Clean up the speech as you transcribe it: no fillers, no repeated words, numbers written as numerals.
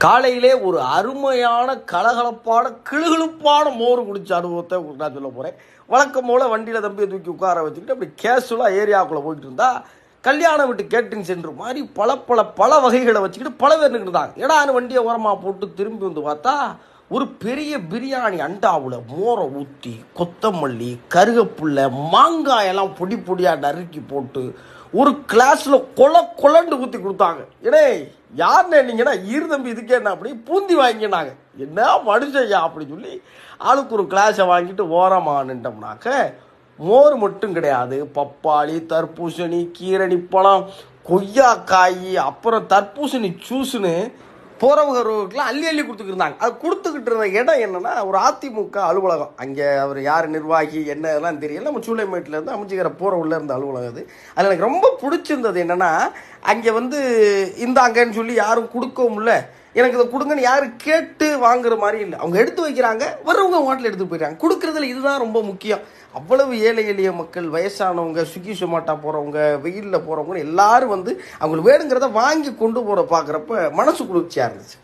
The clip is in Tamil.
காலையிலே ஒரு அருமையான கலகலப்பான கிளுகிழுப்பான மோர் குடிச்ச அனுபவத்தை நான் சொல்ல போகிறேன். வழக்கம் போல் வண்டியில் தம்பியை தூக்கி உட்கார வச்சுக்கிட்டு அப்படி கேஷுவலாக ஏரியாவுக்குள்ளே போயிட்டு இருந்தா கல்யாண வீட்டு கேட்டரிங் சென்டர் மாதிரி பல வகைகளை வச்சுக்கிட்டு பல பேர் நின்றுட்டாங்க. ஏடான்னு வண்டியை ஓரமாக போட்டு திரும்பி வந்து பார்த்தா ஒரு பெரிய பிரியாணி அண்டாவில் மோரை ஊற்றி கொத்தமல்லி கருகப்புல்லை மாங்காயெல்லாம் பொடி பொடியாக நறுக்கி போட்டு ஒரு கிளாஸில் கொலண்டு ஊற்றி கொடுத்தாங்க. ஏடே யாருன்னு என்னீங்கன்னா ஈர்தம்பி இதுக்கே என்ன அப்படி பூந்தி வாங்கினாங்க. என்ன மனுஷையா அப்படி சொல்லி ஆளுக்கு ஒரு கிளாஸை வாங்கிட்டு ஓரமானுட்டோம்னாக்க மோர் மட்டும் கிடையாது, பப்பாளி தர்பூசணி கீரணி பழம் கொய்யாக்காய் அப்புறம் தர்பூசணி ஜூஸ்னு போறவர்களுக்கெல்லாம் அள்ளி அள்ளி கொடுத்துக்கிட்டு அது கொடுத்துக்கிட்டு இருந்த இடம் என்னன்னா ஒரு அதிமுக அலுவலகம். அங்கே அவர் யார் நிர்வாகி என்ன இதெல்லாம் தெரியல. நம்ம சூளைமேட்டில் இருந்து அமைச்சிக்கிற போகிற உள்ள இருந்த அலுவலகம் அது. அதில் எனக்கு ரொம்ப பிடிச்சிருந்தது என்னன்னா அங்கே இந்தாங்கன்னு சொல்லி யாரும் கொடுக்கவும் இல்லை, எனக்கு இதை கொடுங்கன்னு யாரும் கேட்டு வாங்குற மாதிரி இல்லை. அவங்க எடுத்து வைக்கிறாங்க, வர்றவங்க ஹோட்டலில் எடுத்து போயிடுறாங்க. கொடுக்குறதுல இதுதான் ரொம்ப முக்கியம். அவ்வளவு ஏழை எளிய மக்கள், வயசானவங்க, ஸ்விக்கி சொமாட்டா போகிறவங்க, வெயிலில் போகிறவங்க எல்லாரும் அவங்களுக்கு வேணுங்கிறத வாங்கி கொண்டு போகிற பார்க்குறப்ப மனசு குளிர்ச்சியாக இருந்துச்சு.